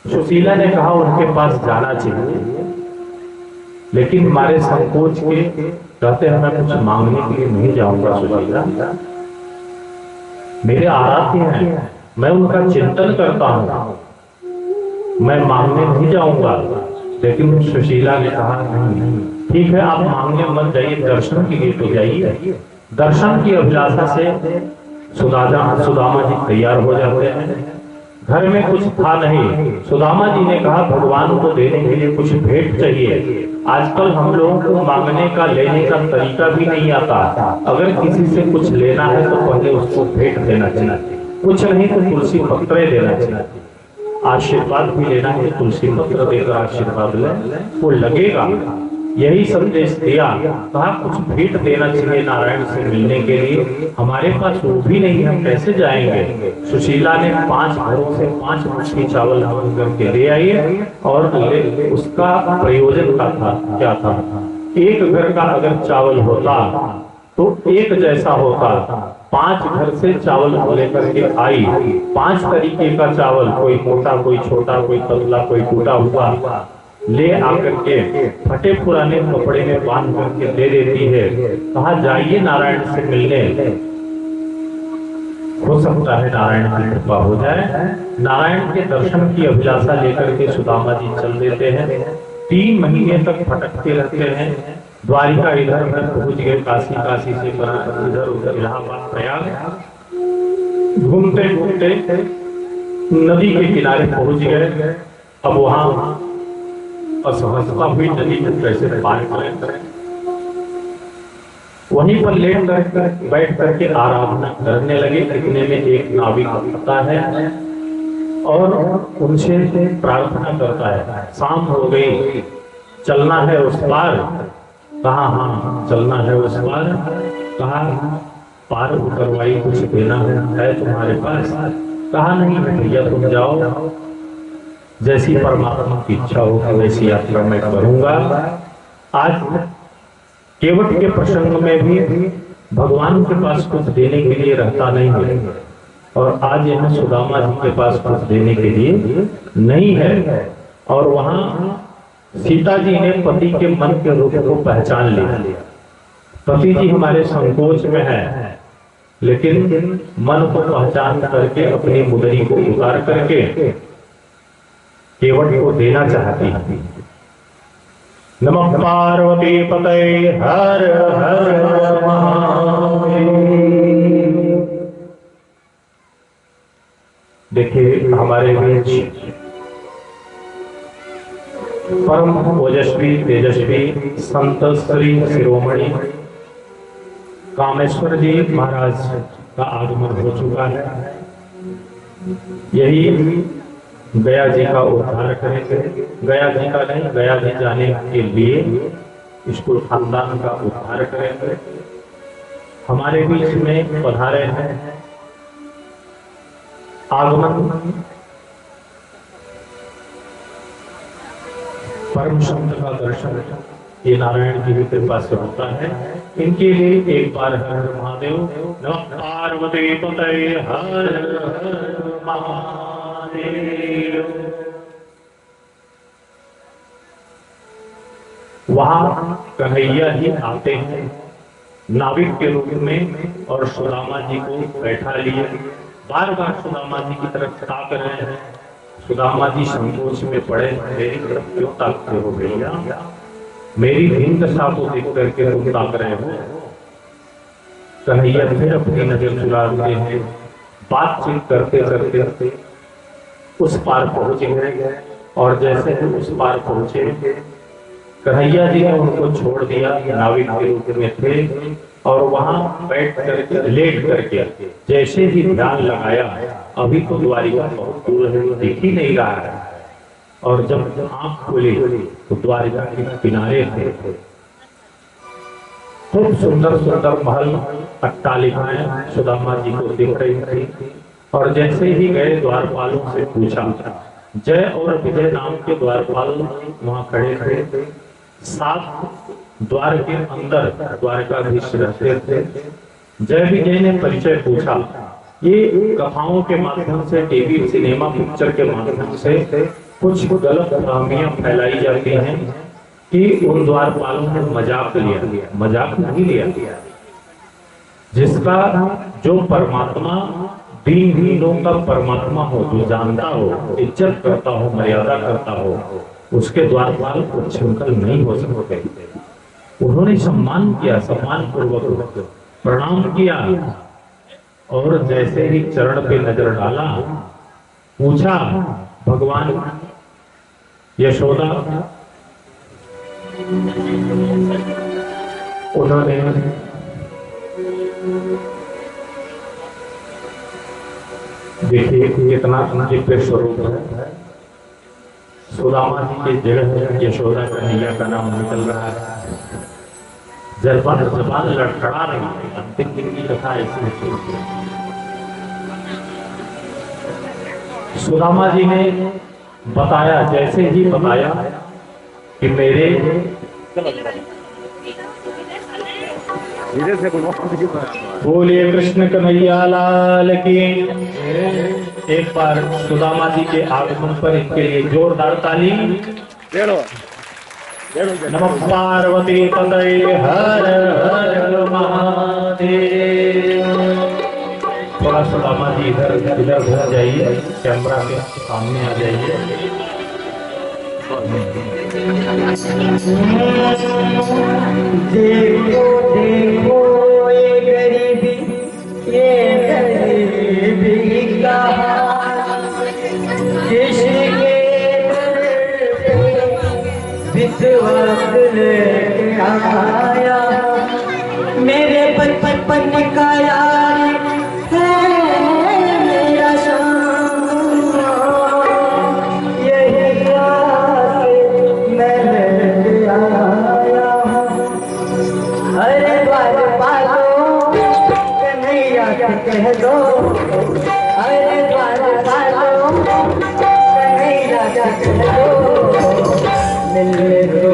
सुशीला ने कहा उनके पास जाना चाहिए, लेकिन हमारे संकोच के कहते हैं मैं कुछ मांगने के लिए नहीं जाऊंगा सुशीला, मेरे आराध्य हैं, मैं उनका चिंतन करता हूं, मैं मांगने नहीं जाऊंगा। लेकिन सुशीला ने कहा नहीं, ठीक है आप मांगने मत जाइए, दर्शन के लिए तो जाइए। दर्शन की अभिलाषा से सुदामा जी तैयार हो जाते हैं। घर में कुछ था नहीं, सुदामा जी ने कहा भगवान को देने के लिए कुछ भेंट चाहिए। आजकल हम लोगों को मांगने का लेने का तरीका भी नहीं आता, अगर किसी से कुछ लेना है तो पहले उसको भेंट देना चाहिए, कुछ नहीं तो तुलसी पत्र देना चाहिए। आशीर्वाद भी लेना है, तुलसी पत्र देकर आशीर्वाद ले, वो लगेगा। यही संदेश दिया, कहा कुछ भेंट देना चाहिए नारायण से मिलने के लिए, हमारे पास वो भी नहीं, हम कैसे जाएंगे। सुशीला ने 5 घरों से 5 मुट्ठी चावल हवन करके ले आई, और उसका प्रयोजन का था क्या था, एक घर का अगर चावल होता तो एक जैसा होता, 5 घर से चावल लेकर के आई, 5 तरीके का चावल, कोई मोटा कोई छोटा कोई पतला कोई टूटा हुआ ले आकर के फटे पुराने कपड़े में बांध करके दे देती है। कहा जाइए नारायण से मिलने, हो सकता है नारायण की कृपा हो जाए। नारायण के दर्शन की अभिलाषा लेकर के सुदामा जी चल देते हैं। 3 महीने तक भटकते रहते हैं, द्वारिका इधर उधर पहुंच गए, काशी, काशी से इधर उधर इलाहाबाद प्रयाग, घूमते घूमते नदी के किनारे पहुंच गए। अब वहां असहजता हुई, नदी को कैसे पार करें। वहीं पर लेट कर बैठ करके आराधना करने लगे। इतने में एक नाविक आता है और उनसे प्रार्थना करता है, शाम हो गई, चलना है उस पार। कहा हाँ चलना है उस पार। कहा पार उतरवाई कुछ देना है तुम्हारे पास। कहा नहीं भैया तुम जाओ, जैसी परमात्मा की इच्छा होगी वैसी यात्रा मैं करूंगा। आज केवट के प्रसंग में भी भगवान के पास कुछ देने के लिए रहता नहीं है, और आज यहाँ सुदामा जी के पास कुछ देने के लिए नहीं है। और वहां सीता जी ने पति के मन के रूप को पहचान लिया। पति जी हमारे संकोच में है, लेकिन मन को पहचान करके अपनी मुदरी को उतार करके केवट को देना चाहती है। नमः पार्वती पतये हर हर महादेव। देखिए हमारे बीच परम ओजस्वी तेजस्वी संत श्री शिरोमणि कामेश्वर जी महाराज का आगमन हो चुका है। यही गया जी का उद्धार करेंगे। गया जी का नहीं, गया जी जाने के लिए स्कूल खानदान का उद्धार करेंगे। हमारे बीच में पधारे हैं। आगमन परम संत का दर्शन ये नारायण जी की कृपा से होता है। इनके लिए एक बार हर हर महादेव। नमः पार्वती पतये हर हर महादेव। वहां कन्हैया जी आते हैं नाविक के रूप में, और सुदामा जी को बैठा लिए। बार बार सुदामा जी की तरफ ताक रहे हैं। सुदामा जी संकोच में पड़े, मेरी तरफ क्यों ताकते हो भैया, मेरी दीन दशा को देख करके तुम ताक रहे हो। कन्हैया फिर अपनी नजर चुराते हैं। बातचीत करते करते उस पार पहुंच गए, और जैसे ही उस पार पहुंचे कन्हैया जी ने उनको छोड़ दिया। नाविक के रूप में थे, और वहां बैठ करके लेट करके जैसे ही ध्यान लगाया, अभी तो द्वारिका बहुत दूर है, दिख ही नहीं रहा है। और जब आंख खोली तो द्वारिका के किनारे थे। खूब सुंदर सुंदर महल अट्टालिकाएं सुदामा जी को दिख रही थी। और जैसे ही गए द्वारपालों से पूछा, जय और विजय नाम के द्वारपाल वहां खड़े थे। 7 द्वार के अंदर द्वारकाधीश रहते थे। जय विजय ने परिचय पूछा। ये कथाओं के माध्यम से, टीवी सिनेमा पिक्चर के माध्यम से कुछ गलत फहमियां फैलाई जाती हैं कि उन द्वारपालों ने मजाक लिया। मजाक नहीं लिया। जिसका जो परमात्मा दीनों का परमात्मा हो, जो जानता हो, इज्जत करता हो, मर्यादा करता हो, उसके द्वारपाल उच्छृंखल नहीं हो सकते। उन्होंने सम्मान किया, सम्मान पूर्वक प्रणाम किया और जैसे ही चरण पे नजर डाला, पूछा, भगवान यशोदा, उन्होंने देखिए कितना दिव्य स्वरूप है। सुदामा जी के जगह यशोदा कन्हैया का नाम निकल रहा है। जबान लड़खड़ा रही है। अंतिम दिन की कथा ऐसी। सुदामा जी ने बताया, जैसे ही बताया कि मेरे बोलिए कृष्ण कन्हैया लाल की। एक बार सुदामा जी के आगमन पर इनके लिए जोरदार ताली। नमः पार्वती पतये हर हर महादेव। थोड़ा सुदामा जी इधर घूम जाइए, कैमरा के सामने आ जाइए। देखो देखो ये गरीबी का जिसके विश्वास लेके आया मेरे बचपन का यार है मेरा शाम। यही मैं लेके आया हूँ। अरे द्वारपालों कन्हैया कह दो, अरे द्वारपालों कन्हैया कह दो, मिलने दो।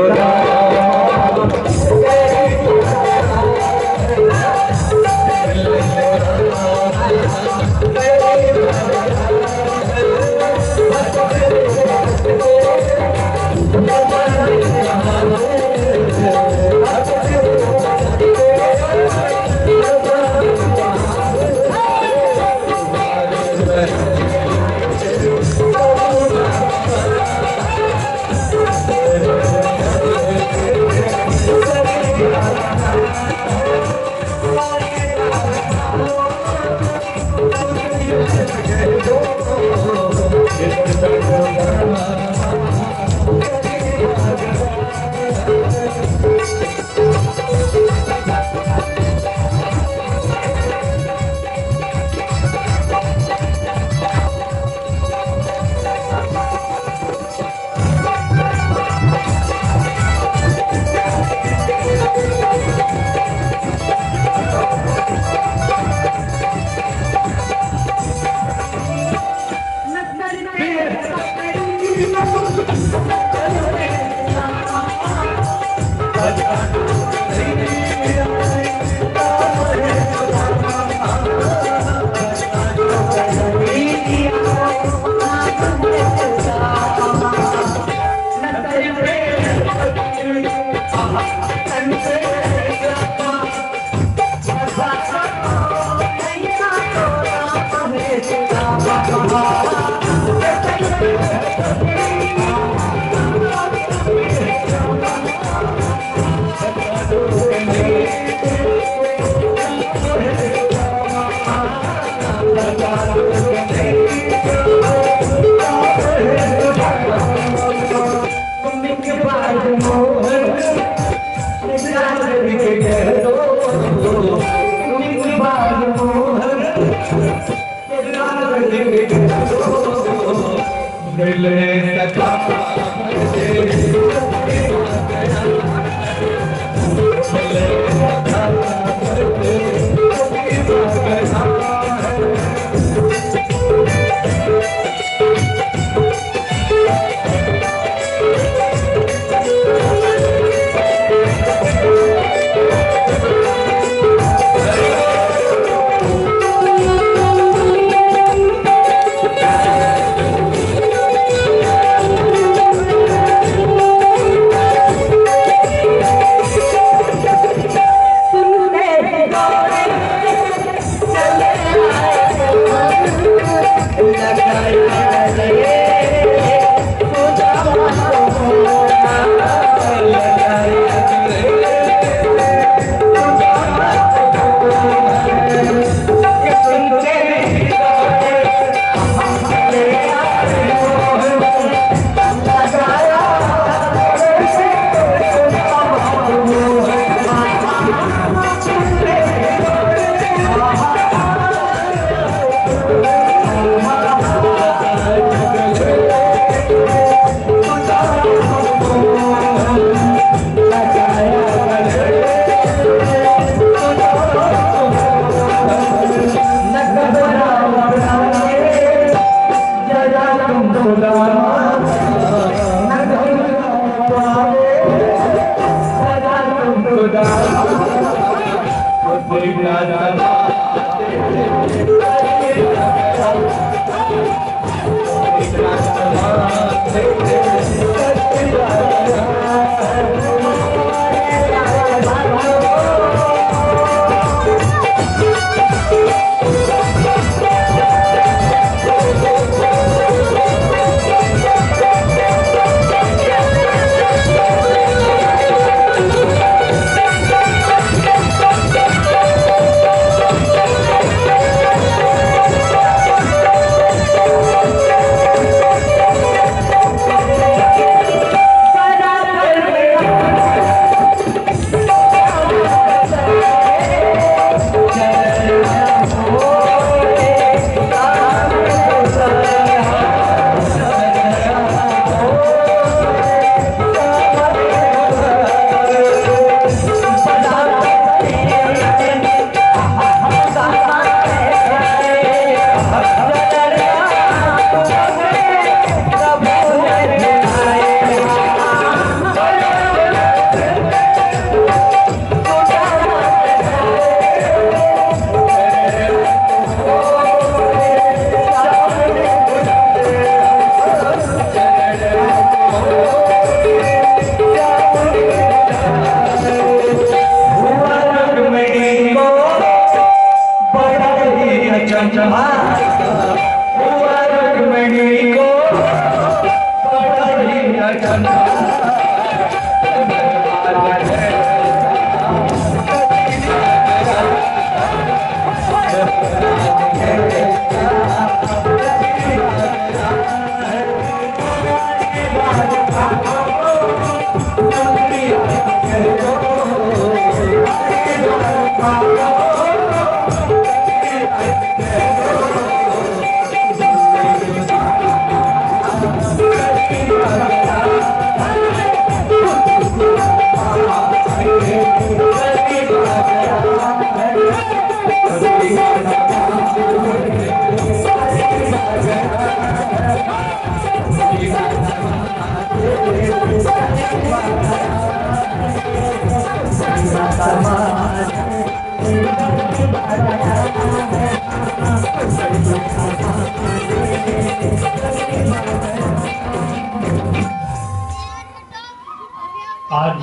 आज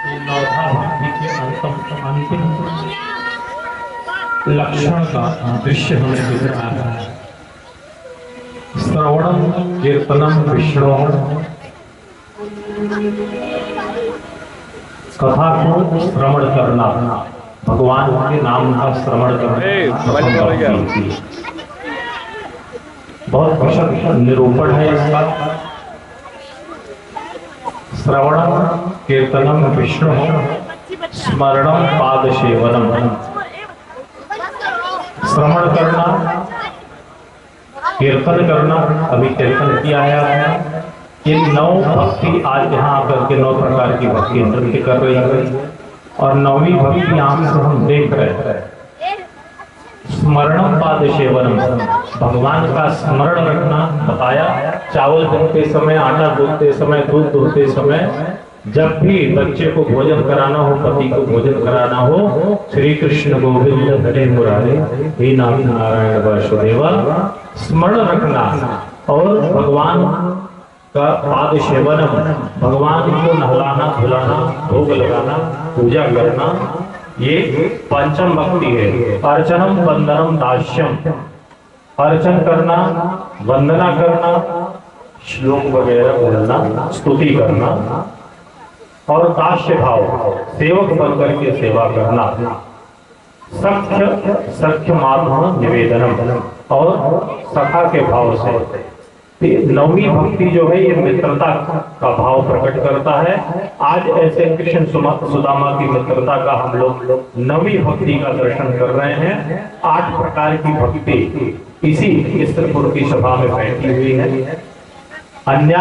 ये नौधा भक्ति के अंतिम लक्षण का दृश्य हमें दिख रहा है। श्रवणम कीर्तनम विष्णु, कथा को श्रवण करना, भगवान के नाम का श्रवण करना बहुत कुशल निरूपण है इसका। श्रवणम कीर्तनम विष्णु स्मरणम पाद सेवनम। श्रवण करना, कीर्तन करना, अभी कीर्तन किया है। ये 9 भक्ति आज यहाँ आकर के 9 प्रकार की भक्ति नृत्य कर रही है और 9वीं भक्ति आंख से हम देख रहे हैं। स्मरणम पाद सेवनम, भगवान का स्मरण रखना बताया। चावल धोते समय, आटा गूंथते समय, दूध धोते समय, जब भी बच्चे को भोजन कराना हो, पति को भोजन कराना हो, श्री कृष्ण गोविंद हरे मुरारे हे नाथ नारायण वासुदेवा स्मरण रखना और भगवान का पाद सेवनम, भगवान को नहलाना धुलाना, भोग लगाना, पूजा करना, ये पंचम भक्ति है। अर्चनम वंदनम दास्यम, अर्चन करना, वंदना करना, श्लोक वगैरह बोलना, स्तुति करना और दास्य भाव, सेवक बनकर के सेवा करना। सख्य सख्य माधव निवेदनम, और सखा के भाव से। 9वीं भक्ति जो है ये मित्रता का भाव प्रकट करता है। आज ऐसे कृष्ण सुदामा की मित्रता का हम लोग 9वीं भक्ति का दर्शन कर रहे हैं। 8 प्रकार की भक्ति इसी स्त्रीपुर की सभा में बैठी हुई है। अन्य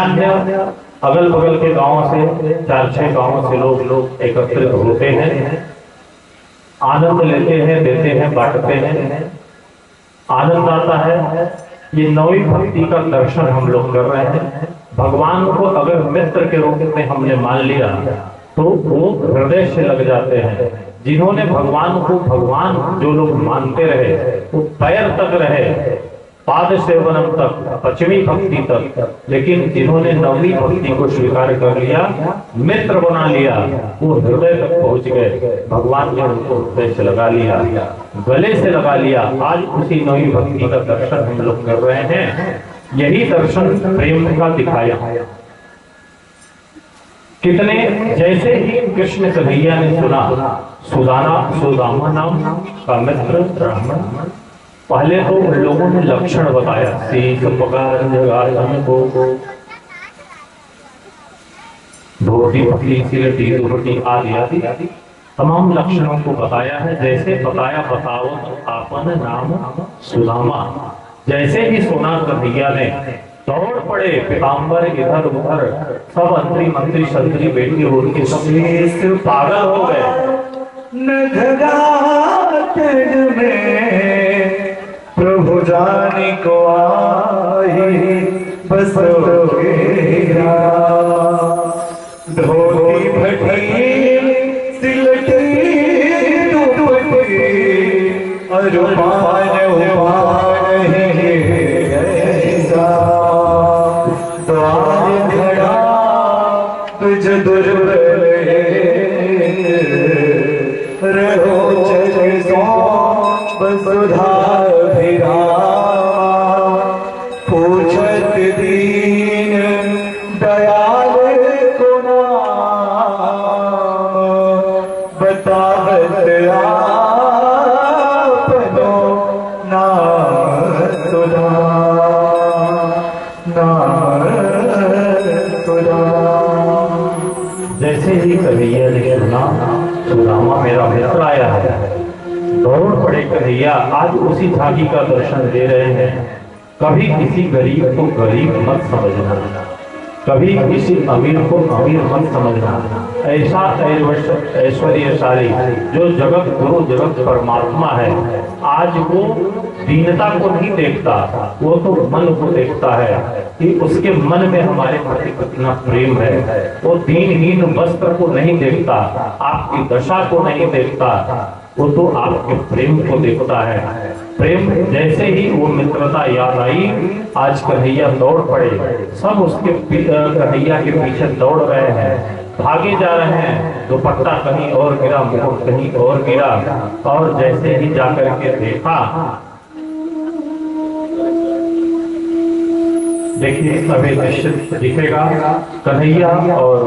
अगल बगल के गांवों से 4-6 गांवों से लोग एकत्रित होते हैं, आनंद लेते हैं, देते हैं, बांटते हैं, आनंद आता है। ये 9वीं भक्ति का दर्शन हम लोग कर रहे हैं। भगवान को अगर मित्र के रूप में हमने मान लिया तो वो हृदय से लग जाते हैं। जिन्होंने भगवान को भगवान जो लोग मानते रहे वो पैर तक रहे, पाद सेवनम तक, पश्चिमी भक्ति तक, लेकिन जिन्होंने नवमी भक्ति को स्वीकार कर लिया, मित्र बना लिया, वो हृदय तक पहुंच गए। भगवान ने उनको हृदय से लगा लिया, गले से लगा लिया। आज उसी नवमी भक्ति का दर्शन हम लोग कर रहे हैं। यही दर्शन प्रेम का दिखाया। कितने, जैसे ही कृष्ण कन्हैया ने सुना सुदामा नाम का मित्र ब्राह्मण, पहले तो उन लोगों ने लक्षण बताया, सीख पगार को धोती पतली सिलटी दुपट्टी आदि आदि तमाम लक्षणों को बताया है। जैसे बताया बतावत आपन नाम सुदामा। जैसे ही सुना कन्हैया ने दौड़ पड़े, पीताम्बर इधर उधर, सब अंतरी मंत्री संतरी बेटी उनके सब पागल हो गए। में प्रभु जाने को आई बस धोती भटी सिलटी दुपट्टी अरुमान तुझ दुर्बल रहो जग सो बसुधा भिरा पूछत दीन दयाल को नाम बतावत आपनो नाम सुधा नाम सुधा। जैसे ही कन्हैया ने सुना सुदामा मेरा मित्र आया है, दौड़ पड़े कन्हैया। आज उसी झांकी का दर्शन दे रहे हैं। कभी किसी गरीब को गरीब मत समझना, कभी किसी अमीर को अमीर मत समझना। ऐसा ऐश्वर्यशाली जो जगत गुरु जगत परमात्मा है, आज वो दीनता को नहीं देखता, वो तो मन को देखता है कि उसके मन में हमारे प्रति कितना प्रेम है। वो दीनहीन वस्त्र को नहीं देखता, आपकी दशा को नहीं देखता, वो तो आपके प्रेम को देखता है। प्रेम जैसे ही वो मित्रता याद आई, आज कन्हैया दौड़ पड़े। सब उसके कन्हैया के पीछे दौड़ रहे हैं, भागे जा रहे हैं। दुपट्टा कहीं और गिरा, मुकुट कहीं और गिरा, और जैसे ही जाकर के देखा, देखिए अभी निश्चित दिखेगा कन्हैया और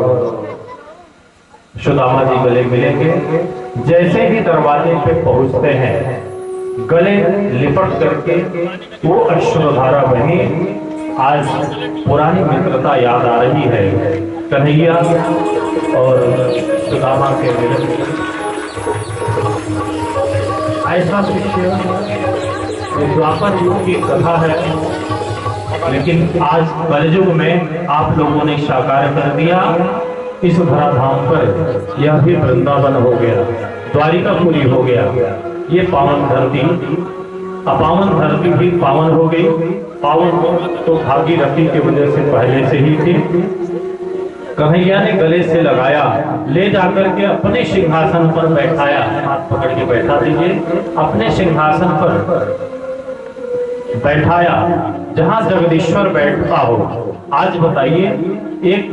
सुदामा जी गले मिलेंगे। जैसे ही दरवाजे पे पहुंचते हैं, गले लिपट करके वो अश्रुधारा बही। आज पुरानी मित्रता याद आ रही है कन्हैया और सुदामा के मिलन। ऐसा शिष्य द्वापर युग की कथा है, लेकिन आज कलयुग में आप लोगों ने साकार कर दिया। इस धराधाम पर यह भी वृंदावन हो गया, द्वारिकापुरी हो गया। ये पावन धरती, अपावन धरती भी पावन हो गई। पावन तो भागीरथी की वजह से पहले से ही थी। कन्हैया ने गले से लगाया, ले जाकर के अपने सिंहासन पर बैठाया। हाथ पकड़ के बैठा दीजिए, अपने सिंहासन पर बैठाया जहां जगदीश्वर बैठता हो। आज बताइए, एक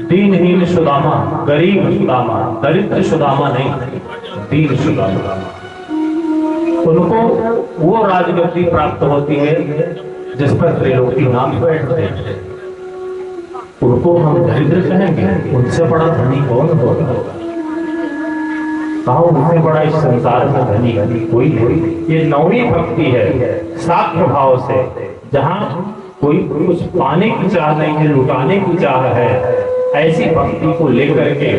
दीनहीन सुदामा, गरीब सुदामा, दरिद्र सुदामा नहीं, दीन सुदामा, उनको वो राजगद्दी प्राप्त होती है जिस पर त्रिलोकी नाम बैठते हैं। उनको हम दरिद्र कहेंगे? उनसे बड़ा धनी कौन होगा? कहा उनसे बड़ा इस संसार में धनी कोई नहीं। ये नौवीं भक्ति है, साक्ष्य भाव से, जहां कोई कुछ पाने की चाह नहीं है, लुटाने की चाह है। ऐसी भक्ति को लेकर के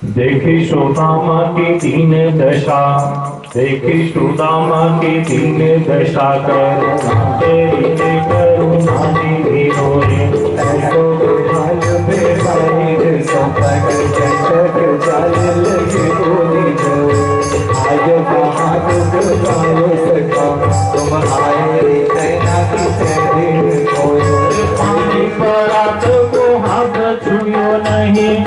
देखी सुदामा की दीन दशा, देखी सुदामा की दीन दशा, तेरी करुणा भी रोए। ऐसो हाल में बाहर संपक जटक जाल लगे बोली जो, आयो हाथ दुखाए सका तुम आए कहना की तेरी कोई। पानी पर हाथ को हाथ छुयो नहीं,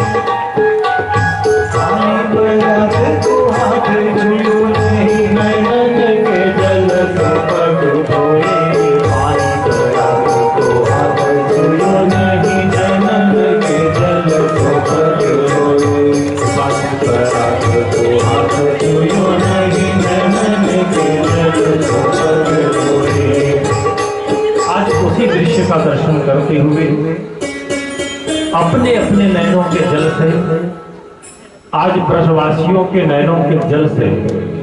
इसी दृश्य का दर्शन करते हुए अपने अपने नयनों के जल से आज ब्रजवासियों के नयनों के जल से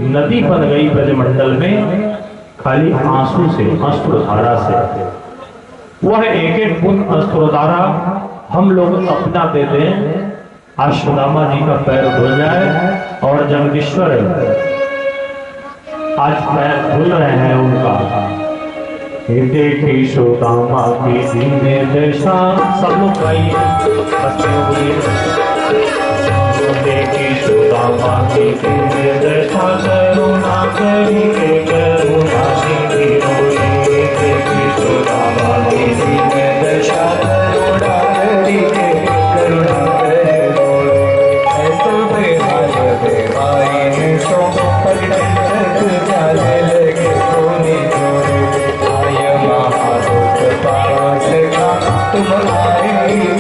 नदी बन गई ब्रजमंडल में, खाली आंसू से, अश्रुधारा से। वह एक एक बूंद अश्रुधारा हम लोग अपना दे दें, आज सुदामा जी का पैर धुल जाए और जगदीश्वर आज पैर धुल रहे हैं उनका। देखी सुदामा की दीने दशा, सब लोग गाइए, देखी सुदामा की दीने दशा, करुणा करिए करुणा निधि रोए। देखी सुदामा की दीने दशा, करुणा करिए करुणा करे रोए। ऐसो बेहाल बेहाई सो परिणत जाने लगे सोने जोड़े। आय महादुख पास का तुम्हारी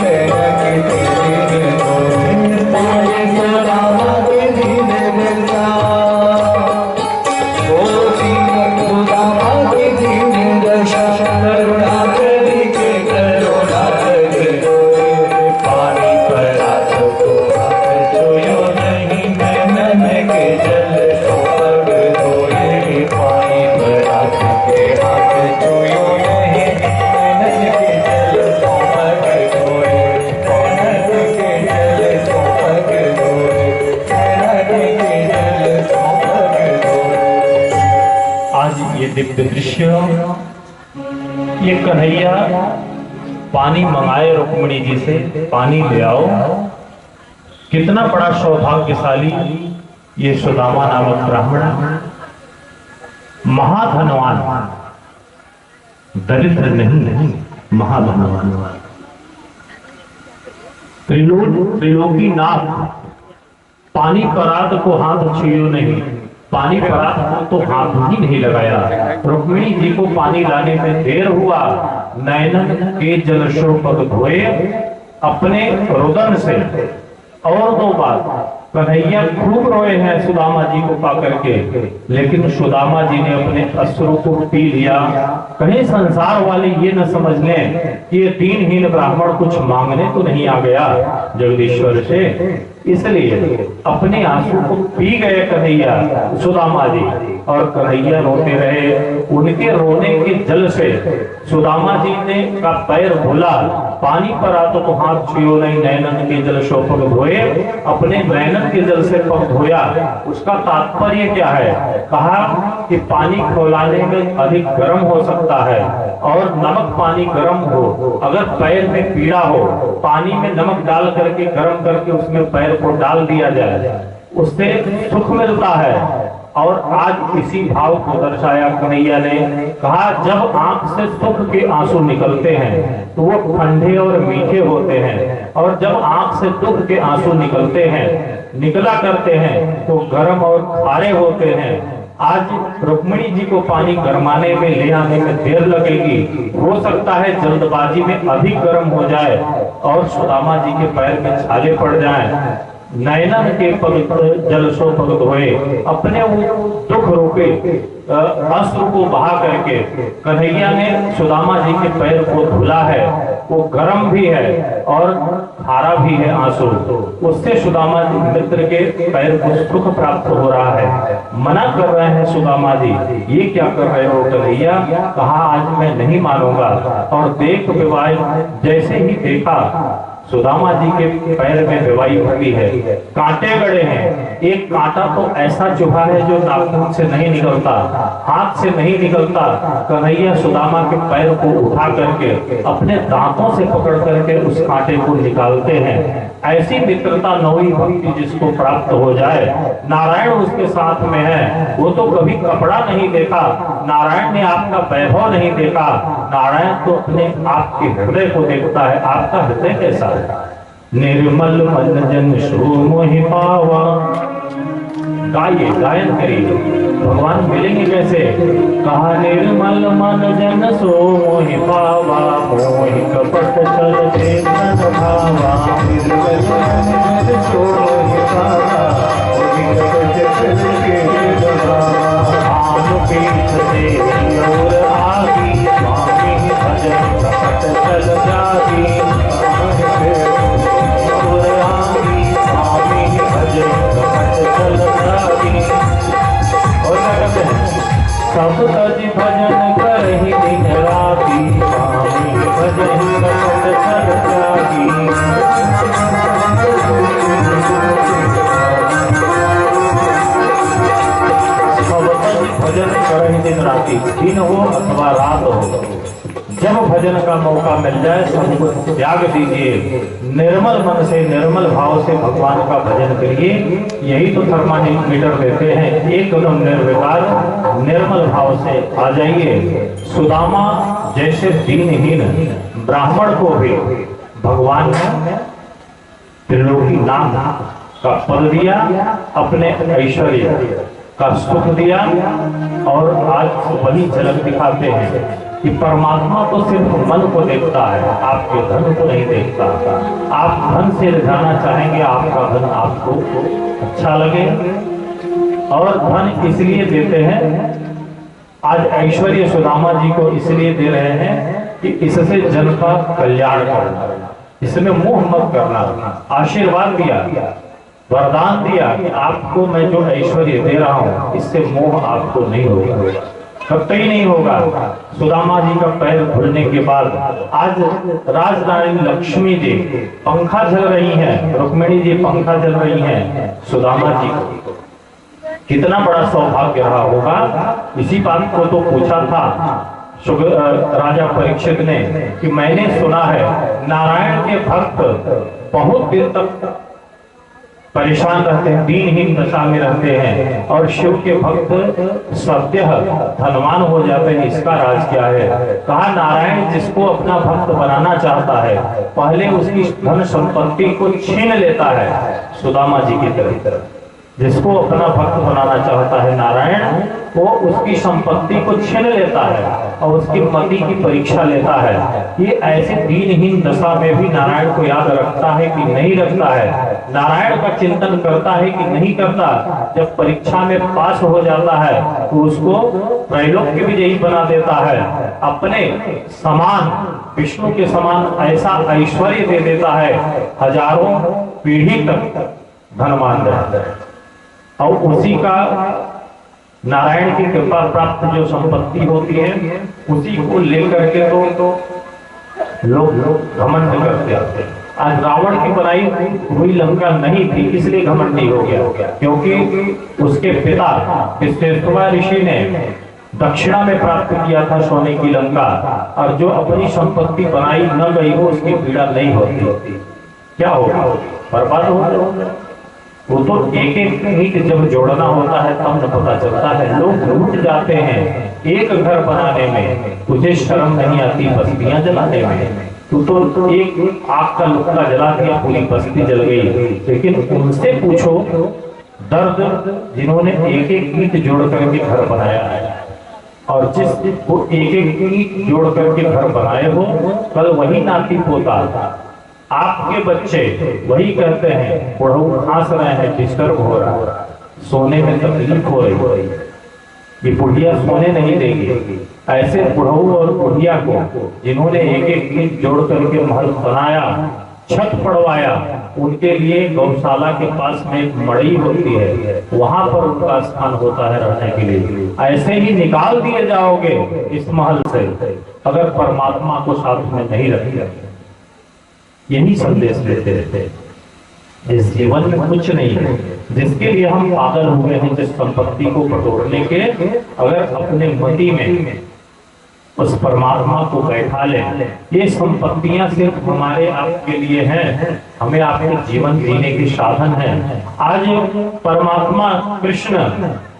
मेरा की दीन रोए। आय सुदामा की दीन दशा, ओ सुदामा की दीन दशा, करुणा करिए करुणा करे रोए। पानी पर हाथ को हाथ छुयो नहीं, नैनन के जल को पग धोए। पानी पर हाथ के हाथ छुयो नहीं, नैनन के जल को पग धोए। नैनन के जल को पग धोए, नैनन के जल को पग धोए। आज ये दिव्य दृश्य, ये कन्हैया पानी मंगाए रुक्मिणी जी से, पानी ले आओ। कितना बड़ा सौभाग्यशाली ये सुदामा नामक ब्राह्मण, महाधनवान, दरिद्र नहीं, महाधनवान, त्रिलोकी नाथ। पानी परात को हाथ छुइयो नहीं, पानी परात को तो हाथ ही नहीं लगाया। रुक्मिणी जी को पानी लाने में देर हुआ, नैनन के जलशो पग धोए अपने रुदन से। और दो बात, कन्हैया खूब रोए हैं सुदामा जी को पा करके, लेकिन सुदामा जी ने अपने अश्रु को पी लिया। कहीं संसार वाले ये न समझ लें कि ये दीनहीन ब्राह्मण कुछ मांगने तो नहीं आ गया जगदीश्वर से, इसलिए अपने आंसू को पी गए कन्हैया सुदामा जी। और कन्हैया रोते रहे, उनके रोने के जल से सुदामा जी ने का पैर धुला। पानी पर आतो को हाथ छुयो नहीं, नैनन के जल शो पग धोए, अपने नैनन के जल से पग धोया। उसका तात्पर्य क्या है? कहा कि पानी खौलाने में अधिक गर्म हो सकता है, और नमक पानी गर्म हो, अगर पैर में पीड़ा हो, पानी में नमक डाल करके गर्म करके उसमें पैर को डाल दिया जाए, उससे सुख मिलता है। और आज इसी भाव को दर्शाया कन्हैया ने। कहा जब आंख से सुख के आंसू निकलते हैं तो वो ठंडे और मीठे होते हैं, और जब आंख से दुख के आंसू निकलते हैं, निकला करते हैं, तो गर्म और खारे होते हैं। आज रुक्मिणी जी को पानी गरमाने में, ले आने में देर लगेगी, हो सकता है जल्दबाजी में अधिक गर्म हो जाए और सुदामा जी के पैर में छाले पड़ जाएं। नैनन के पवित्र जल सो पग धोए, अपने वो दुख रूपे अश्रु को बहा करके कन्हैया ने सुदामा जी के पैर को धुला है। वो गर्म भी है और खारा भी है आंसू, उससे सुदामा जी मित्र के पैर को सुख प्राप्त हो रहा है। मना कर रहे हैं सुदामा जी, ये क्या कर रहे हो कन्हैया? कहा आज मैं नहीं मानूंगा। और देख विवाह, जैसे ही देखा सुदामा जी के पैर में बेवाई भरी है, कांटे गड़े हैं। एक कांटा तो ऐसा चुभा है जो नाखून से नहीं निकलता, हाथ से नहीं निकलता। कन्हैया सुदामा के पैर को उठा करके अपने दांतों से पकड़ करके उस कांटे को निकालते हैं। ऐसी मित्रता, नौई भक्ति जिसको प्राप्त हो जाए, नारायण उसके साथ में है। वो तो कभी कपड़ा नहीं देखा, नारायण ने आपका वैभव नहीं देखा, नारायण तो अपने आपके हृदय को देखता है। आपका हृदय कैसा है? निर्मल मन जन सो मोहि पावा। गाइए, गायन करिए, भगवान मिलेंगे कैसे? कहा निर्मल मन जन सो मोहि पावा, मोहि कपट छल चेतन भावा। निर्मल मन जन सो मोहि पावा, मोहि कपट छल चेतन भावा। आम पीठ से और आगी, स्वामी भज भजन कपट चल जागी, पुरानी स्वामी भजन कपट चल जागी। और क्या कहते हैं, सब तज भजन करहि दिन राती, स्वामी भजन कपट चल जागी। भजन करहि दिन राति, दिन हो अथवा रात हो, जब भजन का मौका मिल जाए सब कुछ त्याग दीजिए, निर्मल मन से निर्मल भाव से भगवान का भजन करिए। यही तो थर्मामीटर देते हैं, एकदम निर्विकार निर्मल भाव से आ जाइए। सुदामा जैसे दीनहीन ब्राह्मण को भी भगवान ने त्रिलोकी नाम का पद दिया, अपने ऐश्वर्य का सुख दिया। और आज वही झलक दिखाते हैं कि परमात्मा तो सिर्फ मन को देखता है, आपके धन को नहीं देखता। आप धन से रिझाना चाहेंगे, आपका धन आपको अच्छा लगे, और धन इसलिए देते हैं, आज ऐश्वर्य सुदामा जी को इसलिए दे रहे हैं कि इससे जन का कल्याण करना, इसमें मोह मत करना। आशीर्वाद दिया, वरदान दिया कि आपको मैं जो ऐश्वर्य दे रहा हूं इससे मोह आपको नहीं होगा, कतई नहीं होगा। सुदामा जी का पैर धुलने के बाद आज राजरानी लक्ष्मी जी पंखा झल रही हैं, रुक्मिणी जी पंखा झल रही हैं। सुदामा जी को कितना बड़ा सौभाग्य रहा होगा। इसी बात को तो पूछा था राजा परीक्षित ने कि मैंने सुना है नारायण के भक्त बहुत दिन तक परेशान रहते हैं, दीनहीन दशा में रहते हैं, और शिव के भक्त सत्य धनवान हो जाते हैं। इसका राज क्या है? कहा नारायण जिसको अपना भक्त बनाना चाहता है पहले उसकी धन संपत्ति को छीन लेता है। सुदामा जी की तरह जिसको अपना भक्त बनाना चाहता है नारायण, वो उसकी संपत्ति को छीन लेता है और उसकी मति की परीक्षा लेता है। ये ऐसे दीनहीन दशा में भी नारायण को याद रखता है कि नहीं रखता है, नारायण का चिंतन करता है कि नहीं करता। जब परीक्षा में पास हो जाता है तो उसको त्रैलोक्य विजयी बना देता है, अपने समान विष्णु के समान ऐसा ऐश्वर्य दे देता है, हजारों पीढ़ी तक धनवान रहता है। और उसी का नारायण की कृपा प्राप्त जो संपत्ति होती है उसी को लेकर के तो लोग घमंड करते हैं। आज रावण की बनाई हुई लंका नहीं थी इसलिए घमंडी हो गया, क्योंकि उसके पिता विश्वेश्वर ऋषि ने दक्षिणा में प्राप्त किया था सोने की लंका, और जो अपनी संपत्ति बनाई न गई हो उसकी पीड़ा नहीं होती। क्या होगा? बर्बाद हो जाएगा। वो तो एक एक ईंट जब जोड़ना होता है तब न पता चलता है। लोग लूट जाते हैं एक घर बनाने में, तुझे शर्म नहीं आती बस्तियां जलाने में। तू तो एक आग का लुक्का जला दिया, पूरी बस्ती जल गई। लेकिन उनसे पूछो दर्द जिन्होंने एक एक ईंट जोड़ करके घर बनाया है, और जिस वो एक एक ईंट जोड़ करके घर बनाए हो, कल वही नाती पोता आपके बच्चे वही कहते हैं बुढ़ऊ खांस रहे हैं, डिस्टर्ब हो रहा है, सोने में तकलीफ हो रही, ये बुढ़िया सोने नहीं देगी। ऐसे बुढ़ऊ और बुढ़िया को जिन्होंने एक एक ईंट जोड़ करके महल बनाया, छत पड़वाया, उनके लिए गौशाला के पास में एक मड़ई होती है, वहां पर उनका स्थान होता है रहने के लिए। ऐसे ही निकाल दिए जाओगे इस महल से अगर परमात्मा को साथ में नहीं रखेंगे। यही संदेश देते रहते हैं। इस जीवन में कुछ नहीं है जिसके लिए हम पागल हुए हैं, जिस संपत्ति को बटोरने के, अगर अपने मति में उस परमात्मा को बैठा ले। ये संपत्तियां सिर्फ हमारे आपके लिए हैं, हमें आपके जीवन जीने के साधन हैं। आज परमात्मा कृष्ण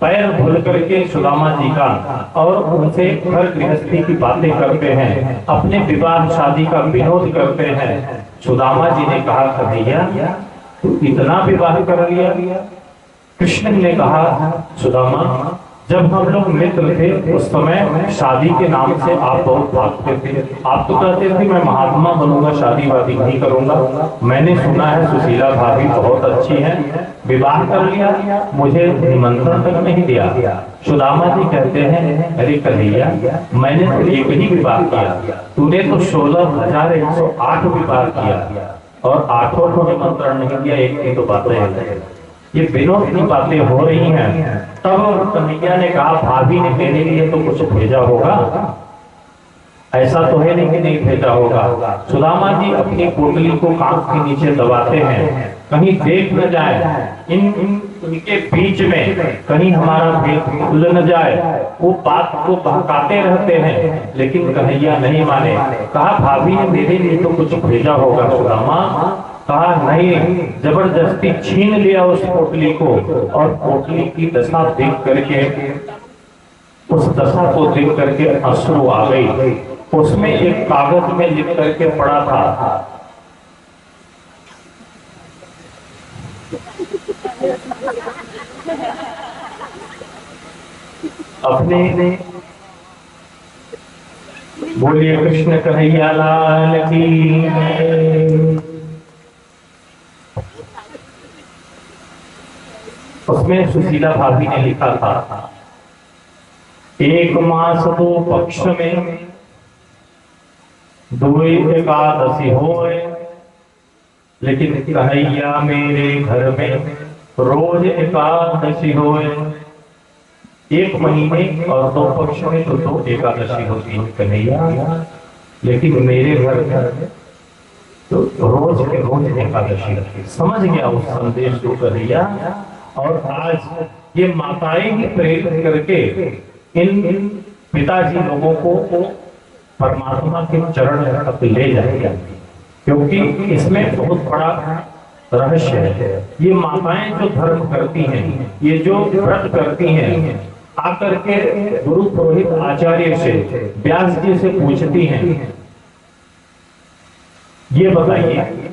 पैर धुल करके सुदामा जी का और उनसे घर गृहस्थी की बातें करते हैं, अपने विवाह शादी का विनोद करते हैं। सुदामा जी ने कहा कन्हैया तू इतना विवाह कर लिया? कृष्ण ने कहा सुदामा जब हम लोग मित्र थे उस समय शादी के नाम से आप बहुत भागते थे। आप तो कहते थे मैं महात्मा बनूंगा, शादी वादी नहीं करूंगा। मैंने सुना है सुशीला भाभी बहुत अच्छी है, विवाह कर लिया, मुझे निमंत्रण तक नहीं दिया। सुदामा जी कहते हैं अरे कन्हैया, मैंने तो एक ही विवाह किया, तूने तो 16,108 विवाह किया और 8 को निमंत्रण नहीं दिया, एक की तो बातें हैं। ये विनोद की बातें हो रही हैं। तब कन्हैया ने कहा भाभी ने मेरे लिए तो कुछ भेजा होगा, ऐसा तो है नहीं कि नहीं भेजा होगा। सुदामा जी अपनी पोटली को कांख के नीचे दबाते हैं, कहीं देख न जाए, इनके बीच में कहीं हमारा भेद खुल न जाए। वो बात को बहकाते रहते हैं, लेकिन कन्हैया नहीं माने। कहा भाभी ने मेरे लिए तो कुछ भेजा होगा सुदामा। कहा नहीं, जबरदस्ती छीन लिया उस पोटली को और पोटली की दशा देख करके, उस दशा को देख करके अश्रु आ गई। उसमें एक कागज में लिख करके पड़ा था, अपने बोलिए कृष्ण कन्हैया लाल की। उसमें सुशीला भाभी ने लिखा था, 1 मास 2 पक्ष में 2 एकादशी होए, लेकिन कन्हैया मेरे घर में रोज एकादशी होए। 1 महीने और 2 पक्ष में तो 2 एकादशी होती है कन्हैया, लेकिन मेरे घर में तो रोज के रोज एकादशी रहती। समझ गया उस संदेश को कन्हैया। और आज ये माताएं ही प्रेरित करके इन पिताजी लोगों को परमात्मा के चरण तक ले जाएंगे, क्योंकि इसमें बहुत बड़ा रहस्य है। ये माताएं जो धर्म करती हैं, ये जो व्रत करती हैं, आकर के गुरु पुरोहित आचार्य से, व्यास जी से पूछती हैं, ये बताइए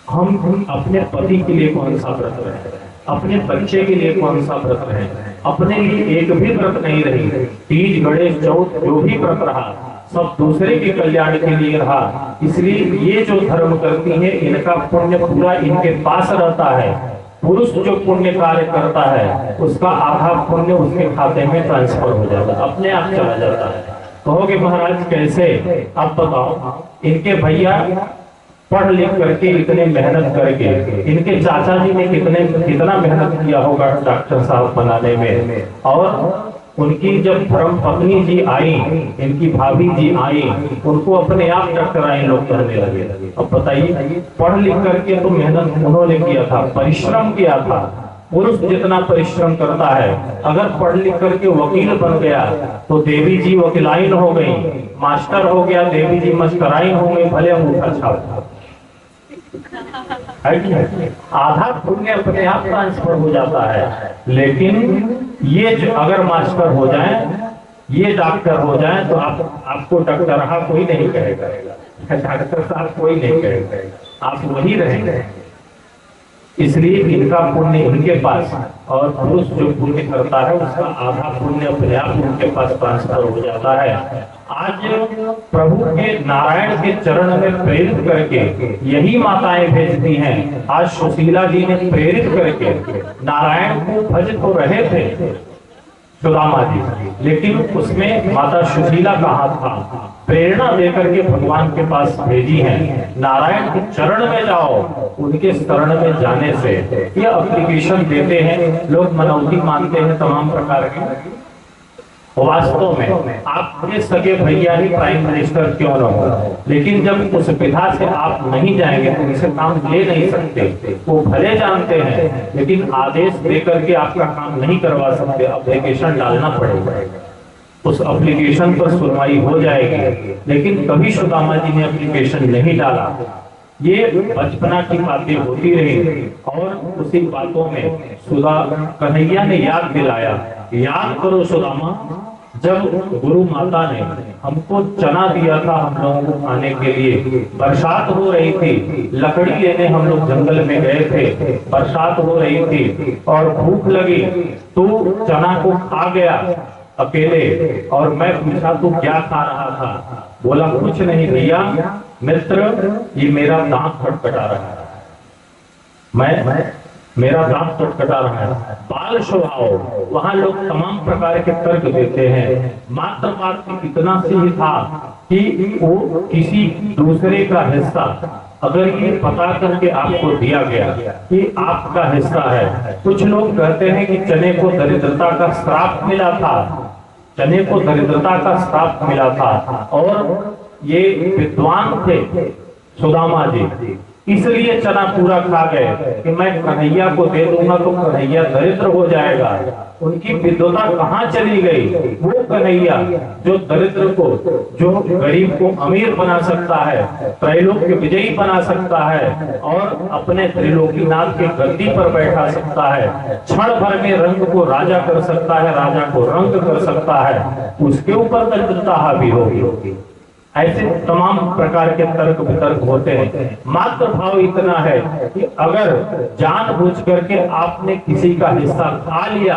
हम अपने पति के लिए कौन सा व्रत रहे, अपने बच्चे के लिए कौन सा व्रत रहे, अपने लिए एक भी व्रत नहीं रही। तीज गणेश चौथ जो भी व्रत रहा सब दूसरे के कल्याण के लिए रहा। इसलिए ये जो धर्म करती है इनका पुण्य पूरा इनके पास रहता है। पुरुष जो पुण्य कार्य करता है उसका आधा पुण्य उसके खाते में ट्रांसफर हो जाता है, अपने आप चला जाता है। कहोगे महाराज कैसे? अब बताओ, इनके भैया पढ़ लिख करके इतने मेहनत करके, इनके चाचा जी ने कितना मेहनत किया होगा डॉक्टर साहब बनाने में, और उनकी जब धर्म पत्नी जी आई, इनकी भाभी जी आई, उनको अपने आप डॉक्टराइन लोग कहने लगे। अब बताइए, पढ़ लिख करके तो मेहनत उन्होंने किया था, परिश्रम किया था। पुरुष जितना परिश्रम करता है, अगर पढ़ लिख करके वकील बन गया तो देवी जी वकीलाइन हो गई, मास्टर हो गया देवी जी मास्टराइन हो गई, भले अंगूठा छाप। आधा पुण्य अपने आप ट्रांसफर हो जाता है। लेकिन ये अगर मास्टर हो जाए, ये डॉक्टर हो जाए, तो आपको डॉक्टर कोई नहीं कहेगा, डॉक्टर साहब कोई नहीं कहेगा, आप वही रहेंगे। इसलिए इनका पुण्य इनके पास, और पुरुष जो पुण्य करता है उसका आधा पुण्य अपने आप उनके पास ट्रांसफर हो जाता है। आज प्रभु के नारायण के चरण में प्रेरित करके यही माताएं भेजती हैं। आज सुशीला जी ने प्रेरित करके, नारायण को भज तो रहे थे सुदामा जी, लेकिन उसमें माता सुशीला का हाथ था। प्रेरणा देकर के भगवान के पास भेजी है, नारायण के चरण में जाओ। उनके शरण में जाने से ये एप्लीकेशन देते हैं, लोग मनौती मानते हैं तमाम प्रकार के। वास्तव में आपके सगे भैया ही प्राइम मिनिस्टर क्यों न हो, लेकिन जब उस विधा से आप नहीं जाएंगे तो इसे काम ले नहीं सकते। वो भले जानते हैं, लेकिन आदेश देकर के आपका काम नहीं करवा सकते, एप्लीकेशन डालना पड़ेगा। उस एप्लीकेशन पर सुनवाई हो जाएगी, लेकिन कभी सुदामा जी ने एप्लीकेशन नहीं डाला। ये बचपना की बातें होती रही, और उसी बातों में कन्हैया ने याद दिलाया, याद करो सुदामा, जब गुरु माता ने हमको चना दिया था हम लोगों को खाने के लिए, बरसात हो रही थी, लकड़ी लेने हम लोग जंगल में गए थे, बरसात हो रही थी और भूख लगी, तो चना को खा गया अकेले। और मैं पूछा तू क्या खा रहा था? बोला कुछ नहीं भैया मित्र, ये मेरा दांत खटखटा रहा है, मेरा दांत खटखटा रहा है। बाल स्वभाव, वहां लोग तमाम प्रकार के तर्क देते हैं। मात्र बात इतना सी ही था कि वो किसी दूसरे का हिस्सा अगर ये पता करके आपको दिया गया कि आपका हिस्सा है। कुछ लोग कहते हैं कि चने को दरिद्रता का श्राप मिला था, चने को दरिद्रता का श्राप मिला था, और ये विद्वान थे सुदामा जी, इसलिए चना पूरा खा गए कि मैं कन्हैया को दे दूंगा तो कन्हैया दरिद्र हो जाएगा। उनकी विद्वता कहाँ चली गई? वो कन्हैया जो दरिद्र को, जो गरीब को अमीर बना सकता है, त्रैलोक्य विजयी बना सकता है और अपने त्रिलोकीनाथ के गद्दी पर बैठा सकता है, क्षण भर में रंग को राजा कर सकता है, राजा को रंग कर सकता है, उसके ऊपर दरिद्रता हावी होगी। ऐसे तमाम प्रकार के तर्क वितर्क होते हैं। मात्र भाव इतना है कि अगर जानबूझ करके आपने किसी का हिस्सा खा लिया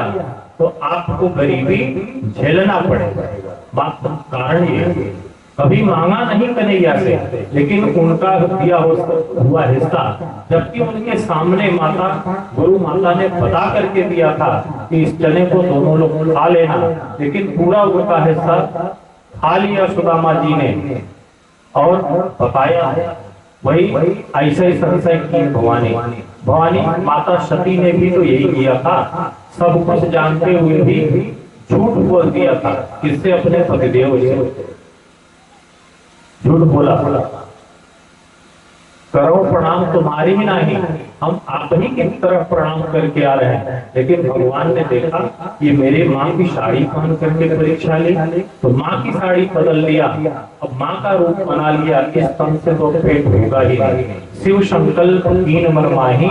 तो आपको गरीबी झेलना पड़ेगा। बात कारण ये, कभी मांगा नहीं कन्हैया से, लेकिन उनका दिया हुआ हिस्सा, जबकि उनके सामने माता, गुरु माता ने बता करके दिया था कि इस चने को दोनों लोग खा लेना, लेकिन पूरा उनका हिस्सा खा लिया सुदामा जी ने और बताया। वही ऐसे ही संशय की भवानी माता सती ने भी तो यही किया था, सब कुछ जानते हुए भी झूठ बोल दिया था। किससे? अपने पतिदेव से झूठ बोला। करो प्रणाम तुम्हारी ही नहीं, हम आप ही की तरफ प्रणाम करके आ रहे हैं। लेकिन भगवान ने देखा ये मेरे माँ की साड़ी पहन करके परीक्षा ली, तो माँ की साड़ी बदल लिया, अब माँ का रूप बना लिया, इस तन से तो पेट होगा ही नहीं। शिव संकल्प कीन मन माही,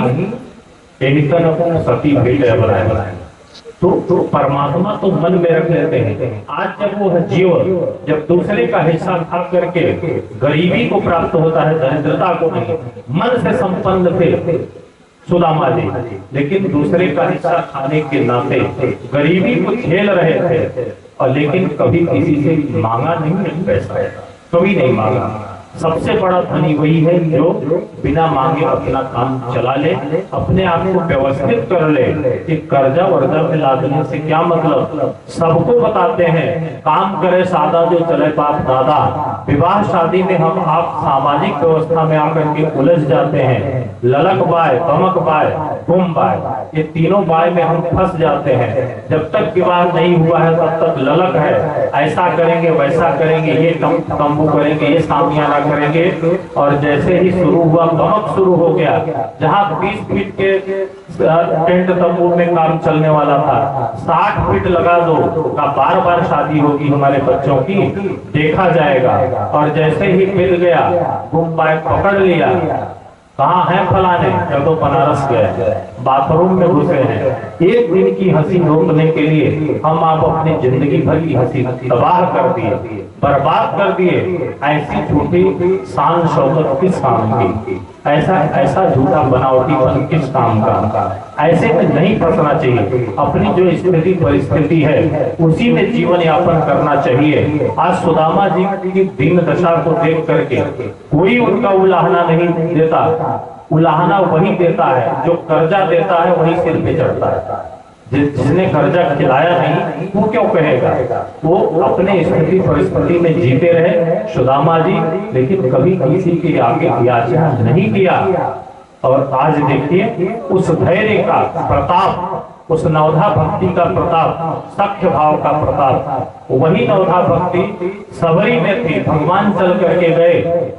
एहितन सती भेट है। तो परमात्मा तो मन में रख लेते हैं। आज जब वो जीव जब दूसरे का हिस्सा खा करके गरीबी को प्राप्त होता है, दरिद्रता को नहीं, मन से संपन्न थे सुदामा जी, लेकिन दूसरे का हिस्सा खाने के नाते गरीबी को झेल रहे थे, और लेकिन कभी किसी से मांगा नहीं पैसा, कभी नहीं मांगा। सबसे बड़ा धनी वही है जो बिना मांगे अपना काम चला ले, अपने आप को व्यवस्थित कर ले। कि कर्जा वर्जा में लादने से क्या मतलब? सबको बताते हैं काम करे सादा जो चले बाप दादा। विवाह शादी में हम आप सामाजिक व्यवस्था में आकर के उलझ जाते हैं। ललक बाय, बमक बाय, गुम बाय, ये तीनों बाय में हम फंस जाते हैं। जब तक विवाह नहीं हुआ है तब तक ललक है, ऐसा करेंगे वैसा करेंगे, ये तंबू करेंगे, ये सामियाना करेंगे, और जैसे ही शुरू हुआ बमक शुरू हो गया। जहां 20 फीट के टेंट तंबू में काम चलने वाला था, 60 फीट लगा दो का बार बार शादी होगी हमारे बच्चों की, देखा जाएगा। और जैसे ही मिल गया गुम बाय पकड़ लिया, कहाँ है फलाने, जब तो बनारस गए, बाथरूम में घुसे हैं। एक दिन की हंसी रोकने के लिए हम आप अपनी जिंदगी भर की हंसी तबाह कर दिए, बर्बाद कर दिए। ऐसी झूठी शान शौकत किस काम की? ऐसा झूठा बनावटीपन किस काम का? ऐसे में नहीं फंसना चाहिए। अपनी जो स्थिति परिस्थिति है उसी में जीवन यापन करना चाहिए। आज सुदामा जी की दीन दशा को देख करके कोई उनका उलाहना नहीं देता। उलाहना वही देता है जो कर्जा देता है, वही सिर पे चढ़ता है। जिसने कर्जा खिलाया नहीं वो क्यों कहेगा? वो अपने स्थिति परिस्थिति में जीते रहे सुदामा जी, लेकिन कभी किसी के आगे याचना नहीं किया। और आज देखिए उस धैर्य का प्रताप, उस नवधा भक्ति का प्रताप, सख्य भाव का प्रताप, वही नवधा भक्ति सबरी में थी। भगवान चल करके गए,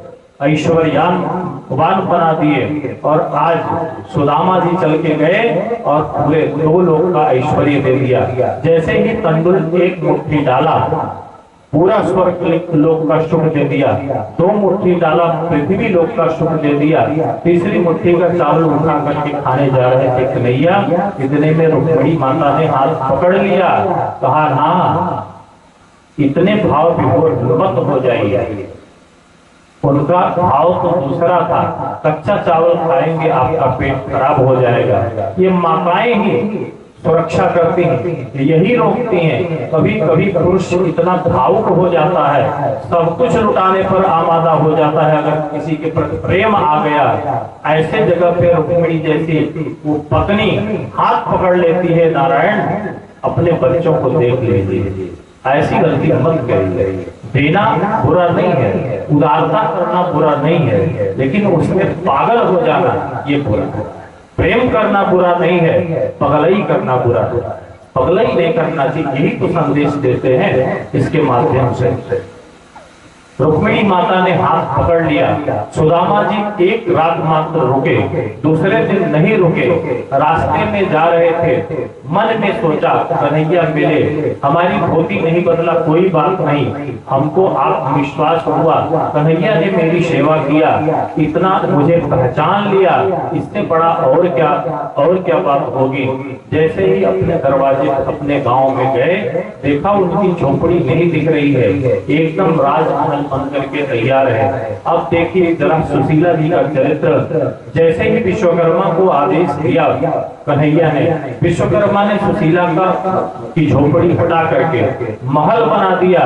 ऐश्वर्यान बना दिए, और आज सुदामा जी चल के गए और पूरे 2 लोक का ऐश्वर्य दे दिया। जैसे ही तंडुल एक मुट्ठी डाला, पूरा स्वर्ग लोक का सुख दे दिया। 2 मुट्ठी डाला, पृथ्वी लोक का सुख दे दिया। तीसरी मुट्ठी का चावल उठा करके खाने जा रहे थे कन्हैया, इतने में रुक्मिणी माता ने हाथ पकड़ लिया, कहा ना इतने भाव विभोर मत हो जाइए। उनका भाव तो दूसरा था, कच्चा चावल खाएंगे आपका पेट खराब हो जाएगा। ये माताएं ही सुरक्षा करती हैं, यही रोकती हैं। कभी कभी पुरुष इतना भावुक हो जाता है, सब कुछ लुटाने पर आमादा हो जाता है। अगर किसी के प्रति प्रेम आ गया, ऐसे जगह पे रुक्मिणी जैसी वो पत्नी हाथ पकड़ लेती है, नारायण अपने बच्चों को देख लीजिए, ऐसी गलती मत करिए। देना बुरा नहीं है, उदारता करना बुरा नहीं है, लेकिन उसमें पागल हो जाना ये बुरा है। प्रेम करना बुरा नहीं है, पगलई करना बुरा है। पगलई नहीं करना चाहिए, यही तो संदेश देते हैं इसके माध्यम से। रुक्मिणी माता ने हाथ पकड़ लिया। सुदामा जी एक रात मात्र रुके, दूसरे दिन नहीं रुके। रास्ते में जा रहे थे, मन में सोचा कन्हैया मिले, हमारी धोती नहीं बदला कोई बात नहीं, हमको आत्मविश्वास हुआ, कन्हैया ने मेरी सेवा किया, इतना मुझे पहचान लिया, इससे बड़ा और क्या बात होगी। जैसे ही अपने दरवाजे अपने गांव में गए, देखा उनकी झोपड़ी नहीं दिख रही है, एकदम राजमहल बन करके तैयार है। अब देखिए जरा सुशीला जी का चरित्र। जैसे ही विश्वकर्मा को आदेश दिया कन्हैया ने, विश्वकर्मा ने सुशीला की झोपड़ी हटा करके महल बना दिया।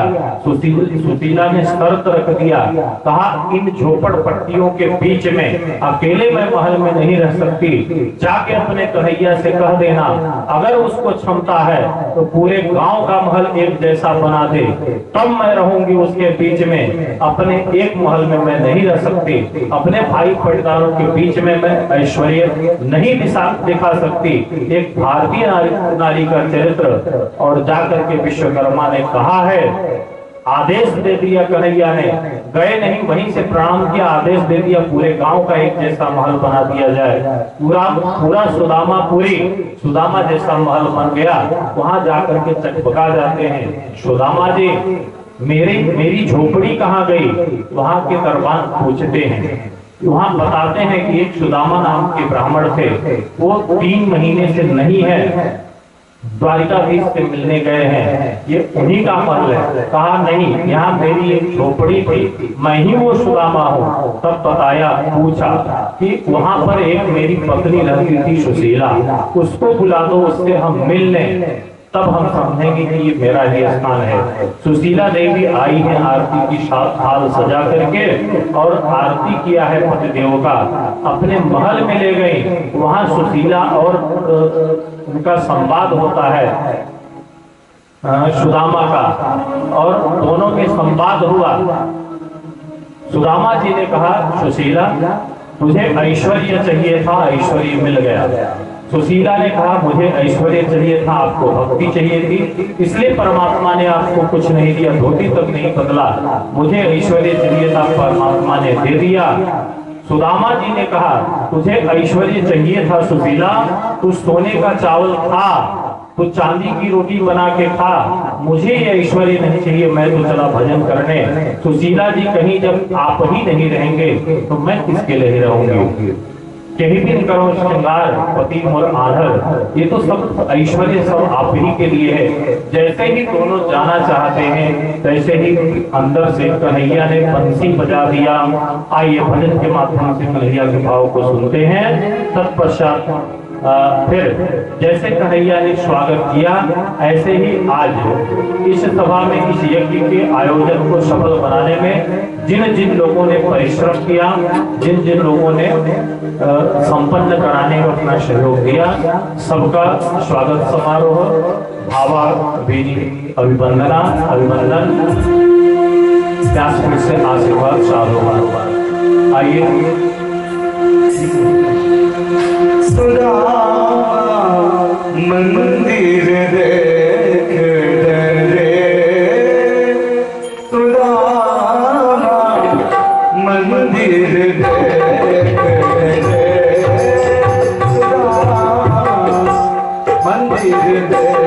सुशीला ने शर्त रख दिया, कहा इन झोपड़ पट्टियों के बीच में अकेले मैं महल में नहीं रह सकती, जाके अपने कन्हैया से कह देना, अगर उसको क्षमता है तो पूरे गांव का महल एक जैसा बना दे, तब मैं रहूंगी उसके बीच में। अपने एक महल में मैं नहीं रह सकती, अपने भाई पटदारों के बीच में मैं ऐश्वर्य नहीं दिखा सकती। एक भारतीय नारी का चरित्र। और जाकर के विश्वकर्मा ने कहा है, आदेश दे दिया कन्हैया ने, गए नहीं वहीं से प्रणाम किया, आदेश दे दिया पूरे गांव का एक जैसा महल बना दिया जाए। पूरा सुदामा जैसा महल बन गया। वहां जाकर के चकबका जाते हैं, सुदामा जी मेरी झोपड़ी कहाँ गई? वहां के दरबान पूछते हैं, वहां बताते हैं कि एक सुदामा नाम के ब्राह्मण थे, वो 3 महीने से नहीं है, द्वारिकाधीश से मिलने गए हैं, ये उन्हीं का महल है। कहा नहीं, यहाँ मेरी एक झोपड़ी थी, मैं ही वो सुदामा हूँ। तब बताया, पूछा कि वहां पर एक मेरी पत्नी रहती थी सुशीला, उसको बुला दो, उससे हम मिल लें, तब हम समझेंगे कि ये मेरा ही स्थान है। सुशीला देवी आई है आरती की थाल सजा करके, और आरती किया है पतिदेव का, अपने महल में ले गई। वहां सुशीला और उनका संवाद होता है सुदामा का, और दोनों में संवाद हुआ। सुदामा जी ने कहा, सुशीला तुझे ऐश्वर्य चाहिए था, ऐश्वर्य मिल गया। सुशीला ने कहा, मुझे ऐश्वर्य चाहिए था, आपको भक्ति चाहिए थी, इसलिए परमात्मा ने आपको कुछ नहीं दिया, धोती तक नहीं बदला, मुझे ऐश्वर्य चाहिए था, परमात्मा ने दे दिया। सुदामा जी ने कहा, तुझे ऐश्वर्य चाहिए था सुशीला, तू सोने का चावल खा, तू चांदी की रोटी बना के खा, मुझे ये ऐश्वर्य नहीं चाहिए, मैं तो चला भजन करने। सुशीला जी कहीं जब आप ही नहीं रहेंगे तो मैं किसके लिए रहूंगी? यही दिन करो श्रृंगार पति मोर आधर, ये तो सब ऐश्वर्य सब आप ही के लिए है। जैसे ही दोनों जाना चाहते हैं, तैसे ही अंदर से कन्हैया ने बंसी बजा दिया। आइए भजन के माध्यम से कन्हैया के भाव को सुनते हैं। तत्पश्चात फिर जैसे कन्हैया ने स्वागत किया, ऐसे ही आज इस सभा में इस यज्ञ के आयोजन को सफल बनाने में जिन जिन लोगों ने परिश्रम किया, जिन जिन लोगों ने संपन्न कराने में अपना सहयोग दिया, सबका स्वागत समारोह भावाभीनी अभिनंदन व्यासपीठ से आशीर्वाद साधु। आइए मंदिर देख रे, सुदामा मंदिर देख रे, सुदामा मंदिर देख रे।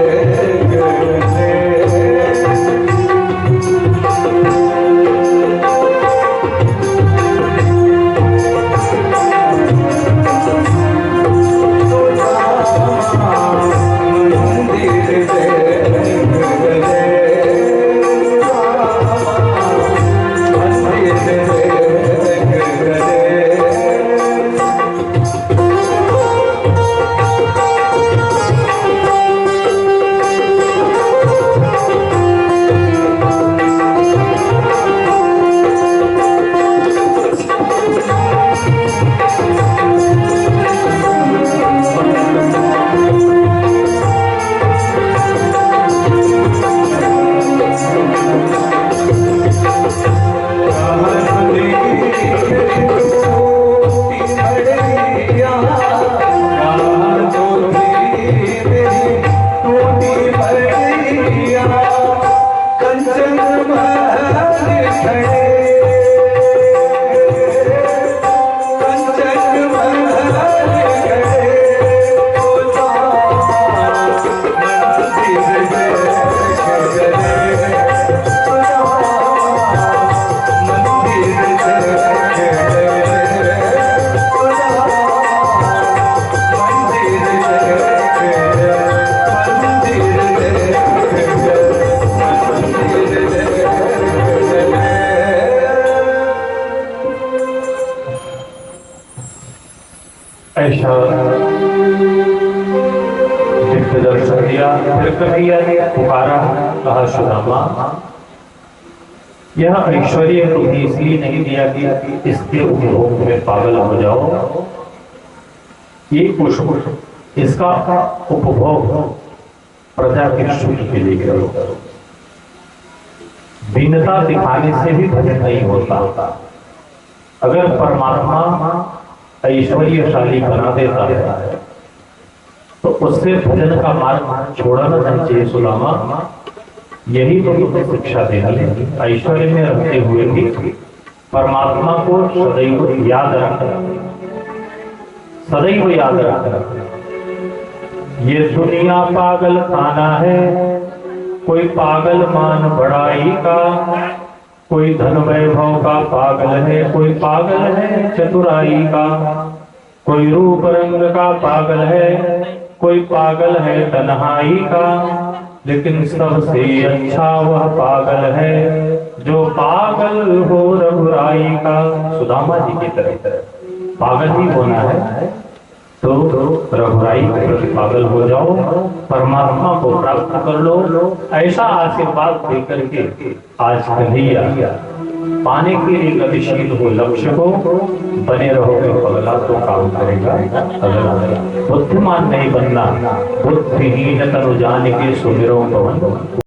ऐसा दिव्य दर्शन दिया। फिर कन्हैया पुकारा, कहा सुदामा यह ऐश्वर्य तुम्हें इसलिए नहीं दिया कि इसके उपभोग में पागल हो जाओ, ये कुछ इसका उपभोग प्रजा के सुख के लिए करो। दीनता दिखाने से भी भजन नहीं होता। अगर परमात्मा ऐश्वर्यशाली बना देता है तो उससे भजन का मार्ग छोड़ना नहीं चाहिए सुदामा। यही तो तुम्हें शिक्षा देनी, ऐश्वर्य में रहते हुए भी परमात्मा को सदैव याद रखना, सदैव याद रखना। ये दुनिया पागल खाना है, कोई पागल मान बड़ाई का, कोई धन वैभव का पागल है, कोई पागल है चतुराई का, कोई रूप रंग का पागल है, कोई पागल है तन्हाई का, लेकिन सबसे अच्छा वह पागल है जो पागल हो रघुराई का। सुदामा जी की तरह पागल ही होना है तो रघुराई के प्रति पागल हो जाओ, परमात्मा को प्राप्त कर लो। ऐसा आशीर्वाद देकर के आज कन्हैया पाने के लिए गतिशील हो, लक्ष्य को बने रहोगे पगला तो काम करेगा। अगर बुद्धिमान नहीं बनना, बुद्धिहीन तनु जान के सुमिरो पवन।